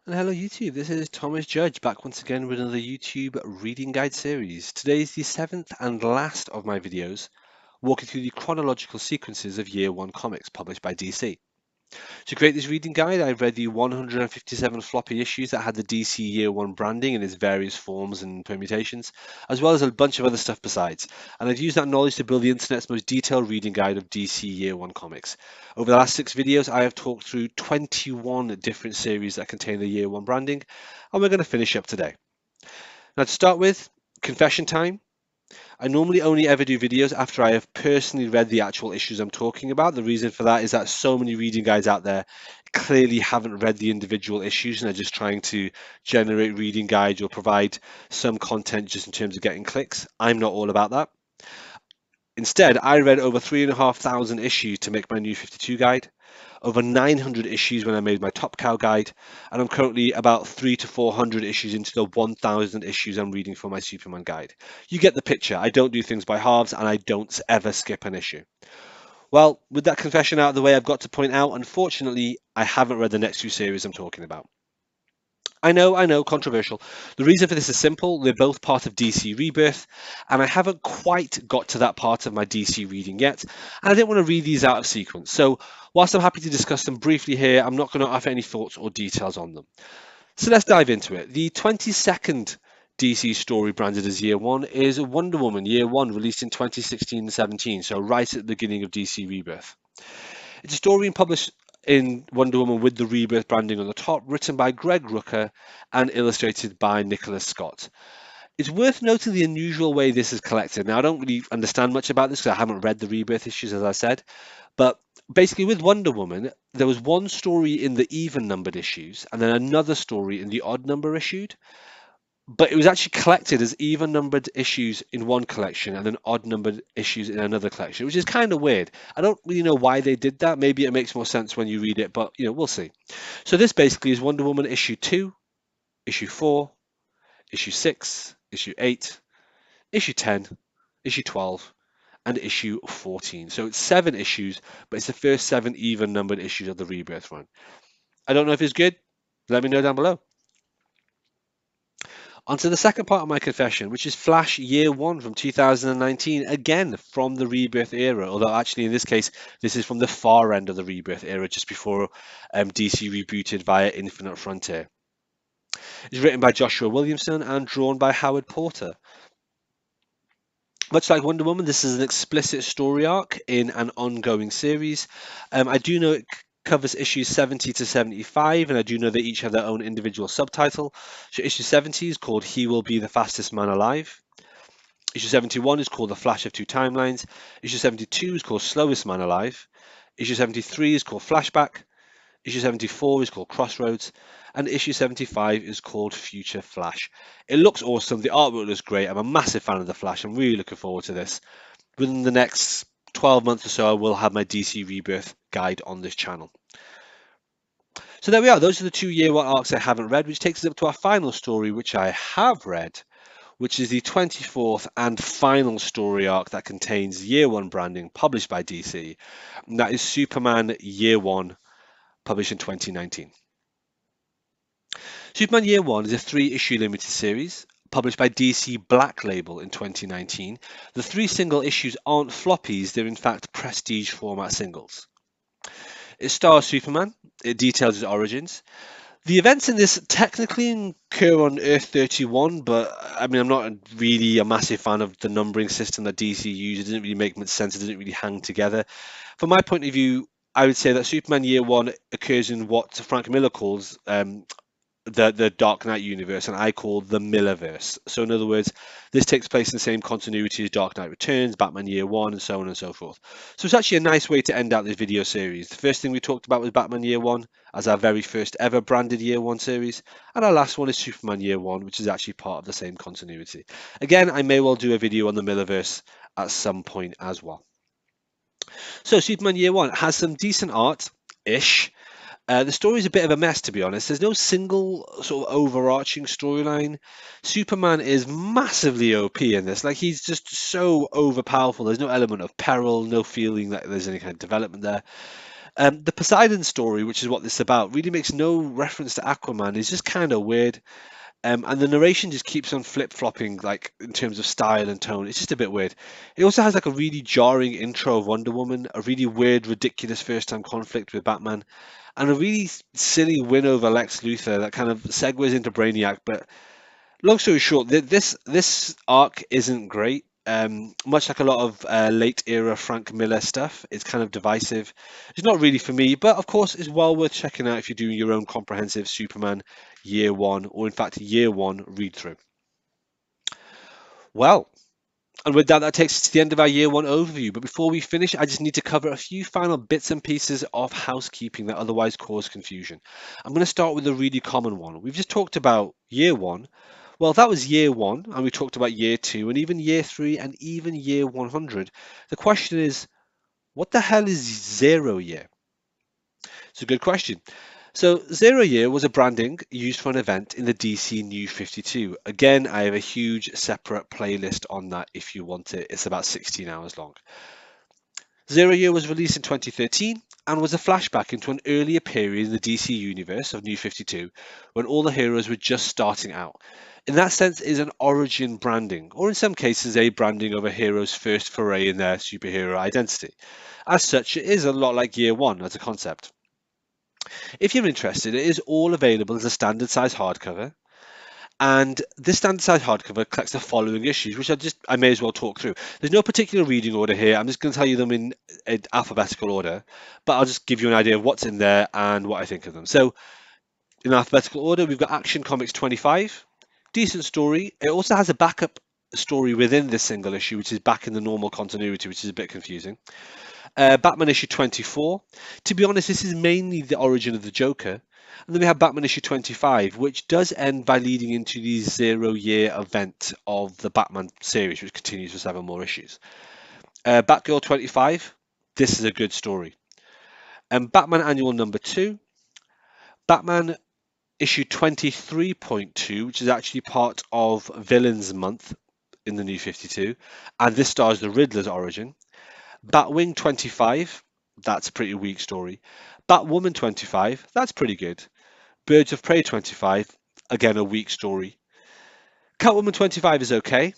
And hello YouTube, this is Thomas Judge back once again with another YouTube reading guide series. Today is the seventh and last of my videos walking through the chronological sequences of Year 1 comics published by DC. To create this reading guide, I read the 157 floppy issues that had the DC Year 1 branding in its various forms and permutations, as well as a bunch of other stuff besides. And I've used that knowledge to build the internet's most detailed reading guide of DC Year 1 comics. Over the last 6 videos, I have talked through 21 different series that contain the Year 1 branding, and we're going to finish up today. Now, to start with, confession time. I normally only ever do videos after I have personally read the actual issues I'm talking about. The reason for that is that so many reading guides out there clearly haven't read the individual issues and are just trying to generate reading guides or provide some content just in terms of getting clicks. I'm not all about that. Instead, I read over 3,500 issues to make my new 52 guide, over 900 issues when I made my Top Cow guide, and I'm currently about 300 to 400 issues into the 1,000 issues I'm reading for my Superman guide. You get the picture. I don't do things by halves, and I don't ever skip an issue. Well, with that confession out of the way, I've got to point out, unfortunately, I haven't read the next two series I'm talking about. I know, controversial. The reason for this is simple. They're both part of DC Rebirth, and I haven't quite got to that part of my DC reading yet, and I didn't want to read these out of sequence. So, whilst I'm happy to discuss them briefly here, I'm not going to offer any thoughts or details on them. So, let's dive into it. The 22nd DC story branded as Year 1 is Wonder Woman Year 1, released in 2016-17, so right at the beginning of DC Rebirth. It's a story published in Wonder Woman with the Rebirth branding on the top, written by Greg Rucka and illustrated by Nicholas Scott. It's worth noting the unusual way this is collected. Now, I don't really understand much about this because I haven't read the Rebirth issues, as I said, but basically with Wonder Woman, there was one story in the even numbered issues and then another story in the odd number issued, but it was actually collected as even numbered issues in one collection and then odd numbered issues in another collection, which is kind of weird. I don't really know why they did that. Maybe it makes more sense when you read it, but we'll see. So this basically is Wonder Woman issue 2, issue 4, issue 6, issue 8, issue 10, issue 12, and issue 14. So it's 7 issues, but it's the first 7 even numbered issues of the Rebirth run. I don't know if it's good. Let me know down below. Onto the second part of my confession, which is Flash Year 1 from 2019, again from the Rebirth era, although actually in this case, this is from the far end of the Rebirth era, just before DC rebooted via Infinite Frontier. It's written by Joshua Williamson and drawn by Howard Porter. Much like Wonder Woman, this is an explicit story arc in an ongoing series. I do know it covers issues 70 to 75, and I do know they each have their own individual subtitle. So issue 70 is called He Will Be the Fastest Man Alive. Issue 71 is called The Flash of Two Timelines. Issue 72 is called Slowest Man Alive. Issue 73 is called Flashback. Issue 74 is called Crossroads. And issue 75 is called Future Flash. It looks awesome. The artwork looks great. I'm a massive fan of The Flash. I'm really looking forward to this. Within the next 12 months or so, I will have my DC Rebirth guide on this channel. So there we are. Those are the 2 year 1 arcs I haven't read, which takes us up to our final story, which I have read, which is the 24th and final story arc that contains Year 1 branding published by DC. And that is Superman Year 1, published in 2019. Superman Year 1 is a 3-issue limited series published by DC Black Label in 2019. The 3 single issues aren't floppies, they're in fact prestige format singles. It stars Superman, it details his origins. The events in this technically occur on Earth 31, but I mean, I'm not really a massive fan of the numbering system that DC used. It didn't really make much sense. It didn't really hang together. From my point of view, I would say that Superman Year 1 occurs in what Frank Miller calls the Dark Knight universe, and I call the Millerverse. So in other words, this takes place in the same continuity as Dark Knight Returns, Batman Year 1, and so on and so forth. So it's actually a nice way to end out this video series. The first thing we talked about was Batman Year 1 as our very first ever branded Year 1 series, and our last one is Superman Year 1, which is actually part of the same continuity. Again, I may well do a video on the Millerverse at some point as well. So Superman Year 1 has some decent art-ish. The story is a bit of a mess, to be honest. There's no single sort of overarching storyline. Superman is massively OP in this. Like, he's just so overpowerful. There's no element of peril, no feeling that there's any kind of development there. The Poseidon story, which is what this is about, really makes no reference to Aquaman. It's just kind of weird. And the narration just keeps on flip-flopping, like in terms of style and tone. It's just a bit weird. It also has like a really jarring intro of Wonder Woman, a really weird, ridiculous first-time conflict with Batman, and a really silly win over Lex Luthor that kind of segues into Brainiac. But long story short, this arc isn't great. Much like a lot of late era Frank Miller stuff, it's kind of divisive. It's not really for me, but of course, it's well worth checking out if you're doing your own comprehensive Superman year one, or in fact, year one read through. Well, and with that, that takes us to the end of our year one overview. But before we finish, I just need to cover a few final bits and pieces of housekeeping that otherwise cause confusion. I'm going to start with a really common one. We've just talked about year one. Well, that was year one, and we talked about year two, and even year three, and even year 100. The question is, what the hell is zero year? It's a good question. So, Zero Year was a branding used for an event in the DC New 52. Again, I have a huge separate playlist on that if you want it. It's about 16 hours long. Zero Year was released in 2013 and was a flashback into an earlier period in the DC universe of New 52 when all the heroes were just starting out. In that sense, it is an origin branding, or in some cases, a branding of a hero's first foray in their superhero identity. As such, it is a lot like Year One as a concept. If you're interested, it is all available as a standard size hardcover. And this standard size hardcover collects the following issues, which I may as well talk through. There's no particular reading order here. I'm just going to tell you them in alphabetical order, but I'll just give you an idea of what's in there and what I think of them. So, in alphabetical order, we've got Action Comics 25, decent story. It also has a backup story within this single issue, which is back in the normal continuity, which is a bit confusing. Batman issue 24. To be honest, this is mainly the origin of the Joker. And then we have Batman issue 25, which does end by leading into the 0 year event of the Batman series, which continues for 7 more issues. Batgirl 25. This is a good story. Batman Annual number 2. Batman issue 23.2, which is actually part of Villains Month in the New 52. And this stars the Riddler's origin. Batwing 25, that's a pretty weak story. Batwoman 25, that's pretty good. Birds of Prey 25, again a weak story. Catwoman 25 is okay.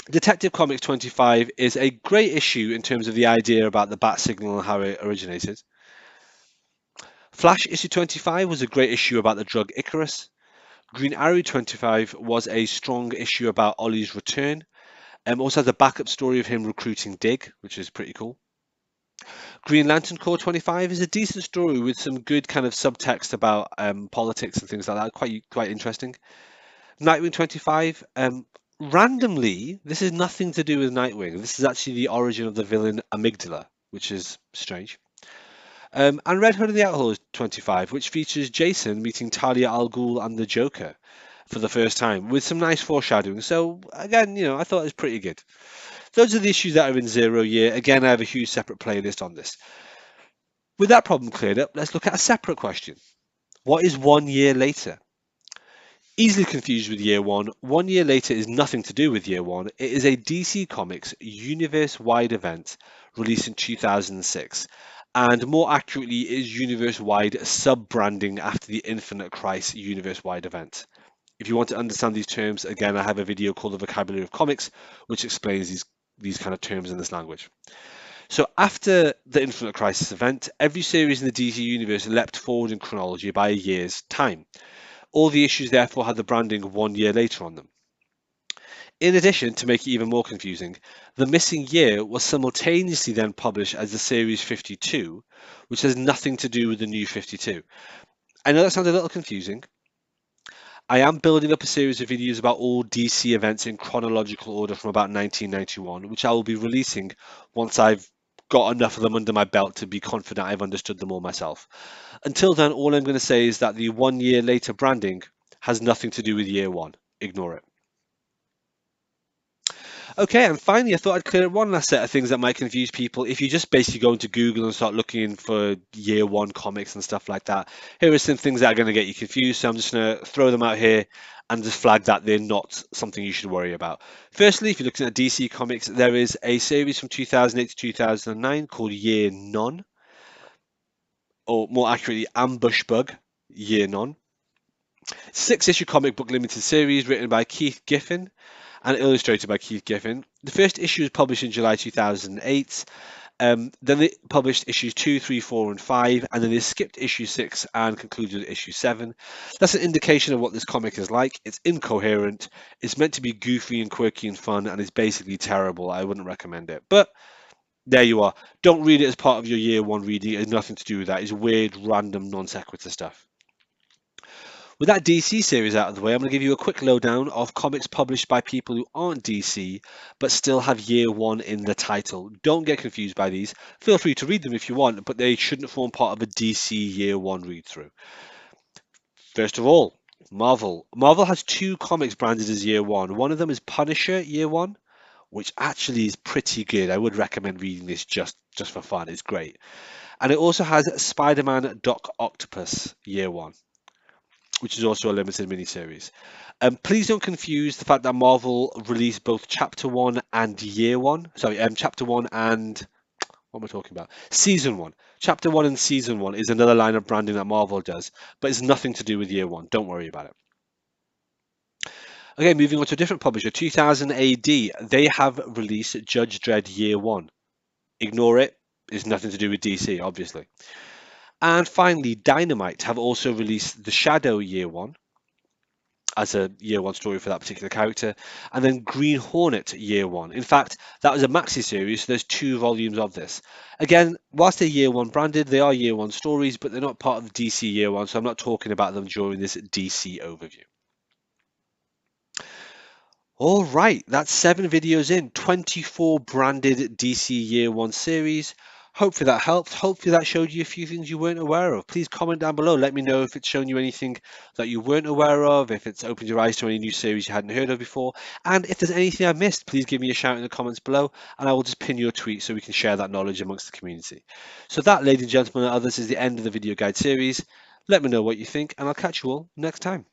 Detective Comics 25 is a great issue in terms of the idea about the bat signal and how it originated. Flash issue 25 was a great issue about the drug Icarus. Green Arrow 25 was a strong issue about Ollie's return. Also has a backup story of him recruiting Dig, which is pretty cool. Green Lantern Corps 25 is a decent story with some good kind of subtext about politics and things like that. Quite interesting. Nightwing 25. Randomly, this is nothing to do with Nightwing. This is actually the origin of the villain Amygdala, which is strange. And Red Hood and the Outlaws 25, which features Jason meeting Talia al Ghul and the Joker for the first time, with some nice foreshadowing. So again, I thought it was pretty good. Those are the issues that are in 0 year. Again, I have a huge separate playlist on this. With that problem cleared up, let's look at a separate question. What is 1 year later? Easily confused with year one. 1 year later is nothing to do with year one. It is a DC Comics universe-wide event released in 2006. And more accurately, it is universe-wide sub-branding after the Infinite Crisis universe-wide event. If you want to understand these terms, again, I have a video called The Vocabulary of Comics, which explains these kind of terms in this language. So after the Infinite Crisis event, every series in the DC universe leapt forward in chronology by a year's time. All the issues therefore had the branding of 1 year later on them. In addition, to make it even more confusing, the missing year was simultaneously then published as the Series 52, which has nothing to do with the new 52. I know that sounds a little confusing. I am building up a series of videos about all DC events in chronological order from about 1991, which I will be releasing once I've got enough of them under my belt to be confident I've understood them all myself. Until then, all I'm going to say is that the 1 year later branding has nothing to do with year one. Ignore it. Okay, and finally, I thought I'd clear up one last set of things that might confuse people. If you just basically go into Google and start looking for year one comics and stuff like that, here are some things that are going to get you confused. So I'm just going to throw them out here and just flag that they're not something you should worry about. Firstly, if you're looking at DC Comics, there is a series from 2008 to 2009 called Year None. or more accurately, Ambush Bug, Year None. 6-issue comic book limited series written by Keith Giffen and illustrated by Keith Giffen. The first issue was published in July 2008. Then they published issues 2, 3, 4, and 5, and then they skipped issue 6 and concluded issue 7. That's an indication of what this comic is like. It's incoherent, it's meant to be goofy and quirky and fun, and it's basically terrible. I wouldn't recommend it. But there you are. Don't read it as part of your year one reading. It has nothing to do with that. It's weird, random, non sequitur stuff. With that DC series out of the way, I'm going to give you a quick lowdown of comics published by people who aren't DC but still have year one in the title. Don't get confused by these. Feel free to read them if you want, but they shouldn't form part of a DC year one read through. First of all, Marvel. Marvel has 2 comics branded as year one. One of them is Punisher year one, which actually is pretty good. I would recommend reading this just for fun. It's great. And it also has Spider-Man Doc Octopus year one, which is also a limited miniseries. Please don't confuse the fact that Marvel released both Chapter 1 and Year 1. Sorry, Chapter 1 and... What am I talking about? Season 1. Chapter 1 and Season 1 is another line of branding that Marvel does, but it's nothing to do with Year 1. Don't worry about it. Okay, moving on to a different publisher, 2000 AD. They have released Judge Dredd Year 1. Ignore it. It's nothing to do with DC, obviously. And finally, Dynamite have also released The Shadow Year 1 as a year one story for that particular character, and then Green Hornet year one. In fact, that was a maxi series, so there's 2 volumes of this. Again, whilst they're year one branded, they are year one stories, but they're not part of DC year one, so I'm not talking about them during this DC overview. All right, that's 7 videos in, 24 branded DC Year 1 series. Hopefully that helped. Hopefully that showed you a few things you weren't aware of. Please comment down below. Let me know if it's shown you anything that you weren't aware of, if it's opened your eyes to any new series you hadn't heard of before. And if there's anything I missed, please give me a shout in the comments below, and I will just pin you a tweet so we can share that knowledge amongst the community. So that, ladies and gentlemen and others, is the end of the video guide series. Let me know what you think, and I'll catch you all next time.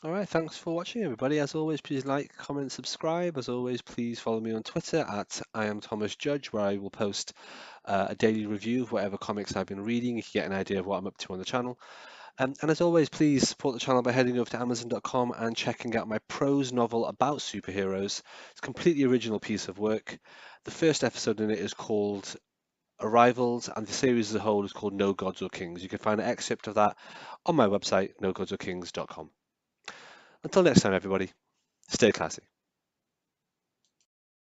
All right, thanks for watching, everybody. As always, please like, comment, subscribe. As always, please follow me on Twitter at I am Thomas Judge, where I will post a daily review of whatever comics I've been reading. You can get an idea of what I'm up to on the channel. And as always, please support the channel by heading over to Amazon.com and checking out my prose novel about superheroes. It's a completely original piece of work. The first episode in it is called Arrivals, and the series as a whole is called No Gods or Kings. You can find an excerpt of that on my website, nogodsorkings.com. Until next time, everybody, stay classy.